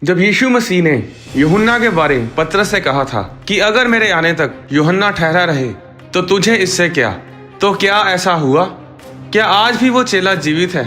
जब यीशु मसीह ने यूहन्ना के बारे में पतरस से कहा था कि अगर मेरे आने तक यूहन्ना ठहरा रहे तो तुझे इससे क्या, तो क्या ऐसा हुआ? क्या आज भी वो चेला जीवित है?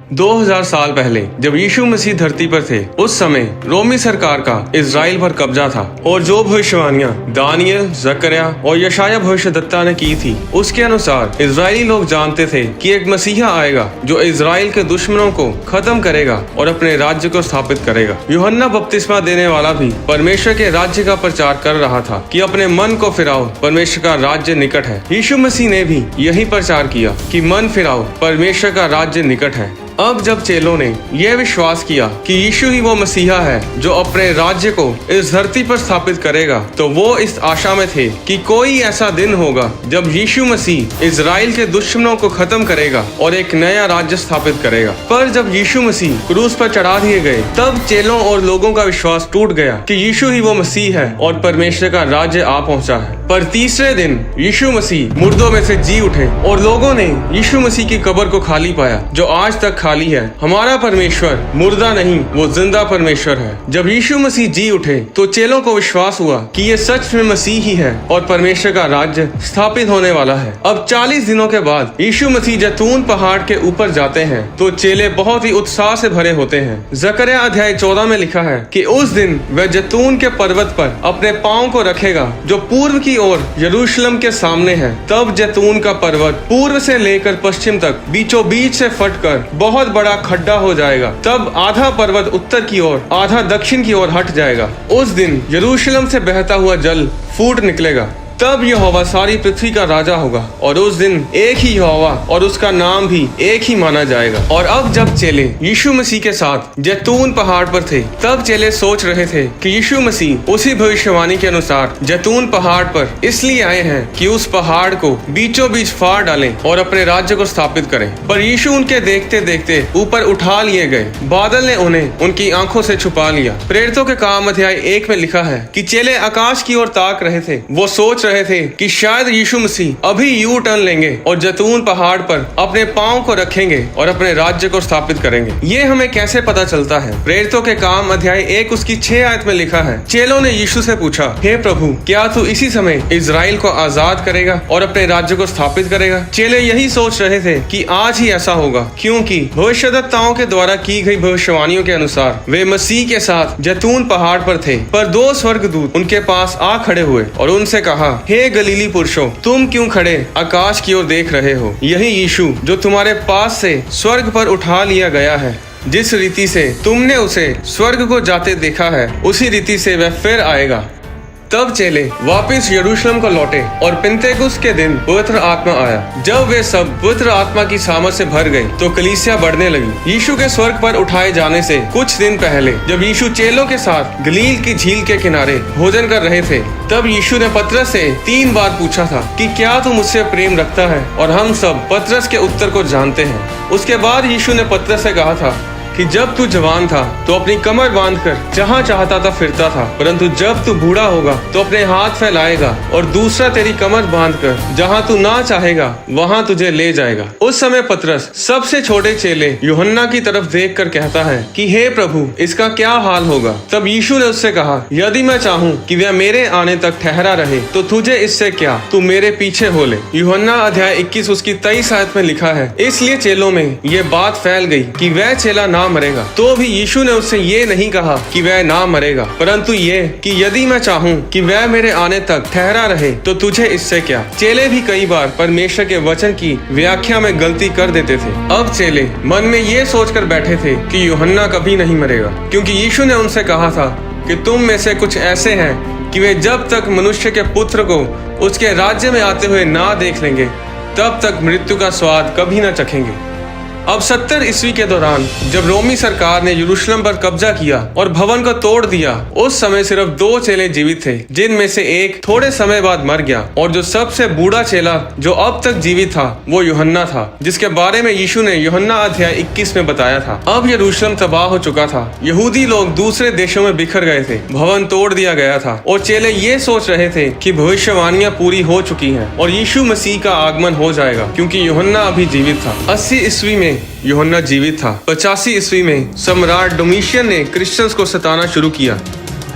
2000 साल पहले जब यीशु मसीह धरती पर थे, उस समय रोमी सरकार का इजराइल पर कब्जा था और जो भविष्यवाणियां दानियल, जकरिया और यशाया भविष्यद्वक्ता ने की थी, उसके अनुसार इजरायली लोग जानते थे कि एक मसीहा आएगा जो इजराइल के दुश्मनों को खत्म करेगा और अपने राज्य को स्थापित करेगा। यूहन्ना बपतिस्मा देने वाला भी परमेश्वर के राज्य का प्रचार कर रहा था कि अपने मन को फिराओ, परमेश्वर का राज्य निकट है। यीशु मसीह ने भी यही प्रचार किया कि मन फिराओ, परमेश्वर का राज्य निकट है। अब जब चेलों ने यह विश्वास किया कि यीशु ही वो मसीहा है जो अपने राज्य को इस धरती पर स्थापित करेगा, तो वो इस आशा में थे कि कोई ऐसा दिन होगा जब यीशु मसीह इजराइल के दुश्मनों को खत्म करेगा और एक नया राज्य स्थापित करेगा। पर जब यीशु मसीह क्रूस पर चढ़ा दिए गए, तब चेलों और लोगों का विश्वास टूट गया कि यीशु ही वो मसीह है और परमेश्वर का राज्य आ पहुंचा है। पर तीसरे दिन यीशु मसीह मुर्दों में से जी उठे और लोगों ने यीशु मसीह की कब्र को खाली पाया, जो आज तक खाली है। हमारा परमेश्वर मुर्दा नहीं, वो जिंदा परमेश्वर है। जब यीशु मसीह जी उठे तो चेलों को विश्वास हुआ कि ये सच में मसीह ही है और परमेश्वर का राज्य स्थापित होने वाला है। अब 40 दिनों के बाद यीशु मसीह जैतून पहाड़ के ऊपर जाते हैं तो चेले बहुत ही उत्साह से भरे होते हैं। जकरिया अध्याय 14 में लिखा है कि उस दिन वह जैतून के पर्वत पर अपने पांव को रखेगा जो पूर्व की ओर यरूशलेम के सामने है। तब जैतून का पर्वत पूर्व से लेकर पश्चिम तक बीचों बीच से फटकर बहुत बड़ा खड्डा हो जाएगा। तब आधा पर्वत उत्तर की ओर, आधा दक्षिण की ओर हट जाएगा। उस दिन यरूशलेम से बहता हुआ जल फूट निकलेगा। तब यहोवा सारी पृथ्वी का राजा होगा और उस दिन एक ही यहोवा और उसका नाम भी एक ही माना जाएगा। और अब जब चेले यीशु मसीह के साथ जैतून पहाड़ पर थे, तब चेले सोच रहे थे कि यीशु मसीह उसी भविष्यवाणी के अनुसार जैतून पहाड़ पर इसलिए आए हैं कि उस पहाड़ को बीचों बीच फाड़ डालें और अपने राज्य को स्थापित करें। पर यीशु उनके देखते देखते ऊपर उठा लिए गए। बादल ने उन्हें उनकी आंखों से छुपा लिया। प्रेरितों के काम अध्याय 1 में लिखा है कि चेले आकाश की ओर ताक रहे थे। वो सोच रहे थे कि शायद यीशु मसीह अभी यू टर्न लेंगे और जैतून पहाड़ पर अपने पांव को रखेंगे और अपने राज्य को स्थापित करेंगे। ये हमें कैसे पता चलता है? प्रेरितों के काम अध्याय 1 उसकी 6 आयत में लिखा है, चेलों ने यीशु से पूछा, हे प्रभु, क्या तू इसी समय इजराइल को आजाद करेगा और अपने राज्य को स्थापित करेगा? चेले यही सोच रहे थे कि आज ही ऐसा होगा, क्योंकि भविष्यद्वक्ताओं के द्वारा की गई भविष्यवाणियों के अनुसार वे मसीह के साथ जैतून पहाड़ पर थे। पर 2 स्वर्गदूत उनके पास आ खड़े हुए और उनसे कहा, हे गलीली पुरुषों, तुम क्यों खड़े आकाश की ओर देख रहे हो? यही यीशु जो तुम्हारे पास से स्वर्ग पर उठा लिया गया है, जिस रीति से तुमने उसे स्वर्ग को जाते देखा है, उसी रीति से वह फिर आएगा। तब चेले वापस यरूशलेम को लौटे और पिन्तेकुस्त के दिन पवित्र आत्मा आया। जब वे सब पवित्र आत्मा की सामर्थ से भर गए तो कलीसिया बढ़ने लगी। यीशु के स्वर्ग पर उठाए जाने से कुछ दिन पहले जब यीशु चेलों के साथ गलील की झील के किनारे भोजन कर रहे थे, तब यीशु ने पतरस से 3 बार पूछा था कि क्या तू मुझसे प्रेम रखता है? और हम सब पतरस के उत्तर को जानते हैं। उसके बाद यीशु ने पतरस से कहा था कि जब तू जवान था तो अपनी कमर बांधकर जहाँ चाहता था फिरता था, परंतु जब तू बूढ़ा होगा तो अपने हाथ फैलाएगा और दूसरा तेरी कमर बांधकर जहाँ तू ना चाहेगा वहाँ तुझे ले जाएगा। उस समय पतरस सबसे छोटे चेले यूहन्ना की तरफ देखकर कहता है कि हे प्रभु, इसका क्या हाल होगा? तब यीशु ने उससे कहा, यदि मैं चाहूँ कि वह मेरे आने तक ठहरा रहे तो तुझे इससे क्या, तू मेरे पीछे हो ले। यूहन्ना अध्याय 21 उसकी 23 आयत में लिखा है, इसलिए चेलों में ये बात फैल गई कि वह चेला ना मरेगा। तो भी यीशु ने उससे ये नहीं कहा कि वह ना मरेगा, परंतु ये कि यदि मैं चाहूँ कि वह मेरे आने तक ठहरा रहे तो तुझे इससे क्या। चेले भी कई बार परमेश्वर के वचन की व्याख्या में गलती कर देते थे। अब चेले मन में ये सोचकर बैठे थे कि यूहन्ना कभी नहीं मरेगा, क्योंकि यीशु ने उनसे कहा था कि तुम में से कुछ ऐसे हैं कि वे जब तक मनुष्य के पुत्र को उसके राज्य में आते हुए ना देख लेंगे, तब तक मृत्यु का स्वाद कभी ना चखेंगे। अब 70 ईस्वी के दौरान जब रोमी सरकार ने यरूशलेम पर कब्जा किया और भवन को तोड़ दिया, उस समय सिर्फ 2 चेले जीवित थे, जिनमें से एक थोड़े समय बाद मर गया। और जो सबसे बूढ़ा चेला जो अब तक जीवित था वो यूहन्ना था, जिसके बारे में यीशु ने यूहन्ना अध्याय 21 में बताया था। अब यरूशलेम तबाह हो चुका था। यहूदी लोग दूसरे देशों में बिखर गए थे, भवन तोड़ दिया गया था और चेले ये सोच रहे थे कि भविष्यवाणियां पूरी हो चुकी हैं और यीशु मसीह का आगमन हो जाएगा, क्योंकि यूहन्ना अभी जीवित था। 80 ईस्वी में में यूहन्ना जीवित था। 85 ईस्वी में सम्राट डोमिशियन ने क्रिश्चियंस को सताना शुरू किया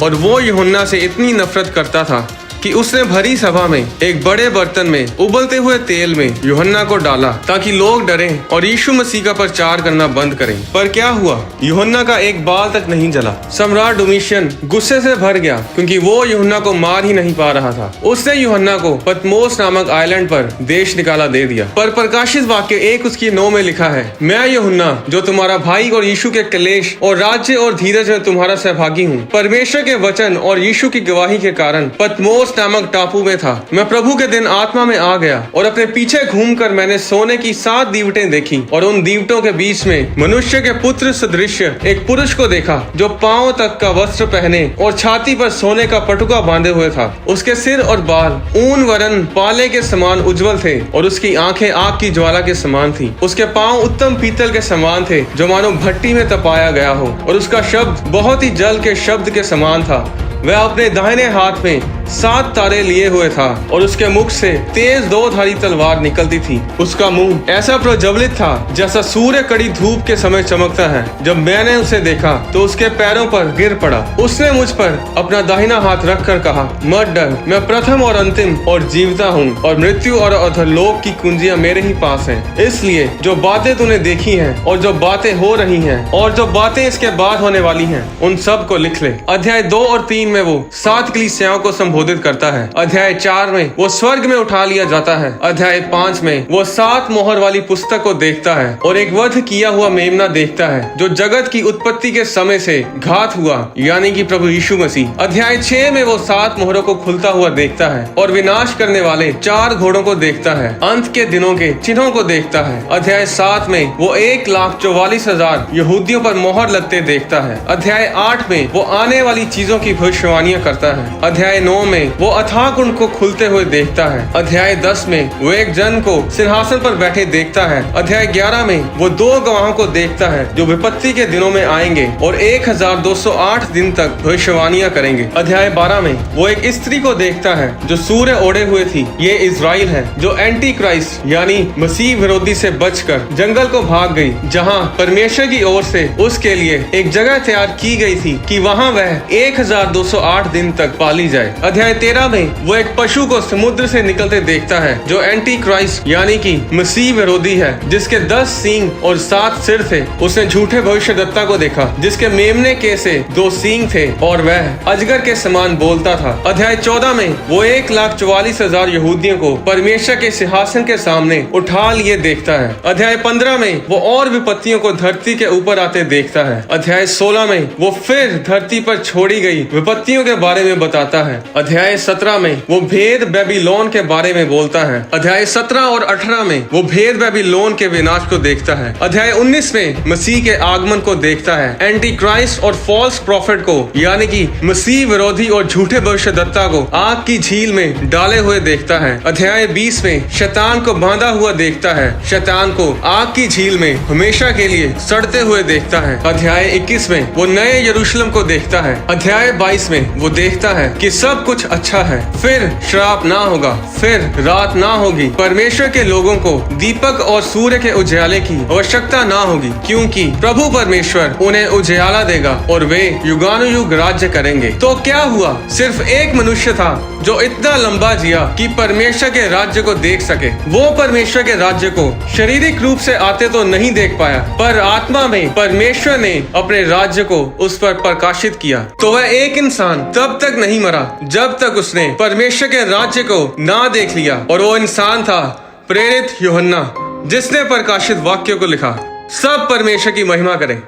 और वो यूहन्ना से इतनी नफरत करता था कि उसने भरी सभा में एक बड़े बर्तन में उबलते हुए तेल में यूहन्ना को डाला ताकि लोग डरें और यीशु मसीह का प्रचार करना बंद करें। पर क्या हुआ? यूहन्ना का एक बाल तक नहीं जला। सम्राट डोमिशियन गुस्से से भर गया क्योंकि वो यूहन्ना को मार ही नहीं पा रहा था। उसने यूहन्ना को पतमोस नामक आइलैंड पर देश निकाला दे दिया। पर प्रकाशित वाक्य 1:9 में लिखा है, मैं यूहन्ना जो तुम्हारा भाई और यीशु के क्लेश और राज्य और धीरज में तुम्हारा सहभागी हूँ, परमेश्वर के वचन और यीशु की गवाही के कारण पतमोस नामक टापू में था। मैं प्रभु के दिन आत्मा में आ गया और अपने पीछे घूमकर मैंने सोने की 7 दीवटें देखी और उन दीवटों के बीच में मनुष्य के पुत्र सदृश एक पुरुष को देखा जो पांव तक का वस्त्र पहने और छाती पर सोने का पटुका बांधे हुए था। उसके सिर और बाल ऊन वरन पाले के समान उज्जवल थे और उसकी आंखें आग की ज्वाला के समान थी। उसके पांव उत्तम पीतल के समान थे जो मानो भट्टी में तपाया गया हो और उसका शब्द बहुत ही जल के शब्द के समान था। वह अपने दाहिने हाथ में 7 तारे लिए हुए था और उसके मुख से तेज 2-धारी तलवार निकलती थी। उसका मुंह ऐसा प्रज्वलित था जैसा सूर्य कड़ी धूप के समय चमकता है। जब मैंने उसे देखा तो उसके पैरों पर गिर पड़ा। उसने मुझ पर अपना दाहिना हाथ रखकर कहा, मत डर, मैं प्रथम और अंतिम और जीवता हूँ और मृत्यु और अधोलोक की कुंजियां मेरे ही पास हैं। इसलिए जो बातें तूने देखी हैं और जो बातें हो रही हैं और जो बातें इसके बाद होने वाली हैं, उन सब को लिख ले। अध्याय 2 और 3 में वो 7 कलीसियाओं को संबोधित करता है। अध्याय 4 में वो स्वर्ग में उठा लिया जाता है। अध्याय 5 में वो 7 मोहर वाली पुस्तक को देखता है और एक वध किया हुआ मेमना देखता है जो जगत की उत्पत्ति के समय से घात हुआ, यानी कि प्रभु यीशु मसीह। अध्याय 6 में वो 7 मोहरों को खुलता हुआ देखता है और विनाश करने वाले 4 घोड़ों को देखता है, अंत के दिनों के चिन्हों को देखता है। अध्याय 7 में वो 1,44,000 यहूदियों पर मोहर लगते देखता है। अध्याय 8 में वो आने वाली चीजों की भविष्यवाणियां करता है। अध्याय 9 में वो अथाह कुंड को खुलते हुए देखता है। अध्याय 10 में वो एक जन को सिंहासन पर बैठे देखता है। अध्याय 11 में वो 2 गवाहों को देखता है जो विपत्ति के दिनों में आएंगे और 1208 दिन तक भविष्यवाणियां करेंगे। अध्याय 12 में वो एक स्त्री को देखता है जो सूर्य ओढ़े हुए थी। ये इजराइल है जो एंटी क्राइस्ट यानी मसीह विरोधी से बचकर जंगल को भाग गई, जहाँ परमेश्वर की ओर से उसके लिए एक जगह तैयार की गई थी कि वहाँ वह 1208 दिन तक पाली जाए। अध्याय 13 में वो एक पशु को समुद्र से निकलते देखता है जो एंटी क्राइस्ट यानी कि मसीह विरोधी है, जिसके 10 सींग और 7 सिर थे। उसने झूठे भविष्यद्वक्ता को देखा जिसके मेमने के से 2 सींग थे और वह अजगर के समान बोलता था। अध्याय 14 में वो 1,44,000 यहूदियों को परमेश्वर के सिंहासन के सामने उठा लिए देखता है। अध्याय 15 में वो और विपत्तियों को धरती के ऊपर आते देखता है। अध्याय 16 में वो फिर धरती पर छोड़ी गई विपत्तियों के बारे में बताता है। अध्याय 17 में वो भेद बेबीलोन के बारे में बोलता है। अध्याय 17 और 18 में वो भेद बेबीलोन के विनाश को देखता है। अध्याय 19 में मसीह के आगमन को देखता है, एंटी क्राइस्ट और फॉल्स प्रॉफिट को यानी कि मसीह विरोधी और झूठे भविष्यद्वक्ता को आग की झील में डाले हुए देखता है। अध्याय 20 में शैतान को बांधा हुआ देखता है, शैतान को आग की झील में हमेशा के लिए सड़ते हुए देखता है। अध्याय 21 में वो नए यरूशलेम को देखता है। अध्याय 22 में वो देखता है कि सब कुछ अच्छा है, फिर श्राप ना होगा, फिर रात ना होगी, परमेश्वर के लोगों को दीपक और सूर्य के उजाले की आवश्यकता ना होगी क्योंकि प्रभु परमेश्वर उन्हें उजाला देगा और वे युगानुयुग राज्य करेंगे। तो क्या हुआ? सिर्फ एक मनुष्य था जो इतना लंबा जिया कि परमेश्वर के राज्य को देख सके। वो परमेश्वर के राज्य को शारीरिक रूप से आते तो नहीं देख पाया, पर आत्मा में परमेश्वर ने अपने राज्य को उस पर प्रकाशित किया। तो वह एक इंसान तब तक नहीं मरा जब तक उसने परमेश्वर के राज्य को ना देख लिया, और वो इंसान था प्रेरित यूहन्ना जिसने प्रकाशित वाक्यों को लिखा। सब परमेश्वर की महिमा करें।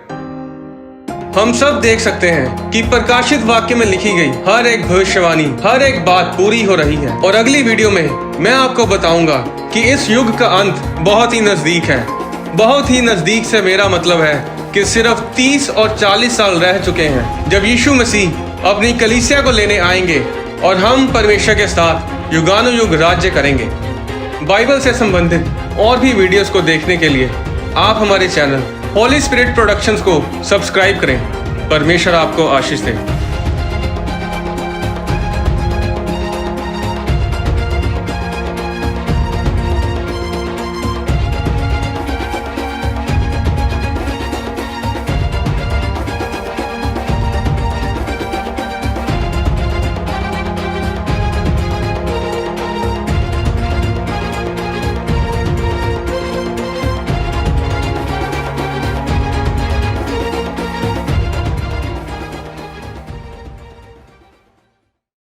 हम सब देख सकते हैं कि प्रकाशित वाक्य में लिखी गई हर एक भविष्यवाणी, हर एक बात पूरी हो रही है। और अगली वीडियो में मैं आपको बताऊंगा कि इस युग का अंत बहुत ही नजदीक है। बहुत ही नजदीक से मेरा मतलब है कि सिर्फ 30 और 40 साल रह चुके हैं जब यीशु मसीह अपनी कलीसिया को लेने आएंगे और हम परमेश्वर के साथ युगानुयुग राज्य करेंगे। बाइबल से संबंधित और भी वीडियोस को देखने के लिए आप हमारे चैनल होली स्पिरिट प्रोडक्शंस को सब्सक्राइब करें। परमेश्वर आपको आशीष दे।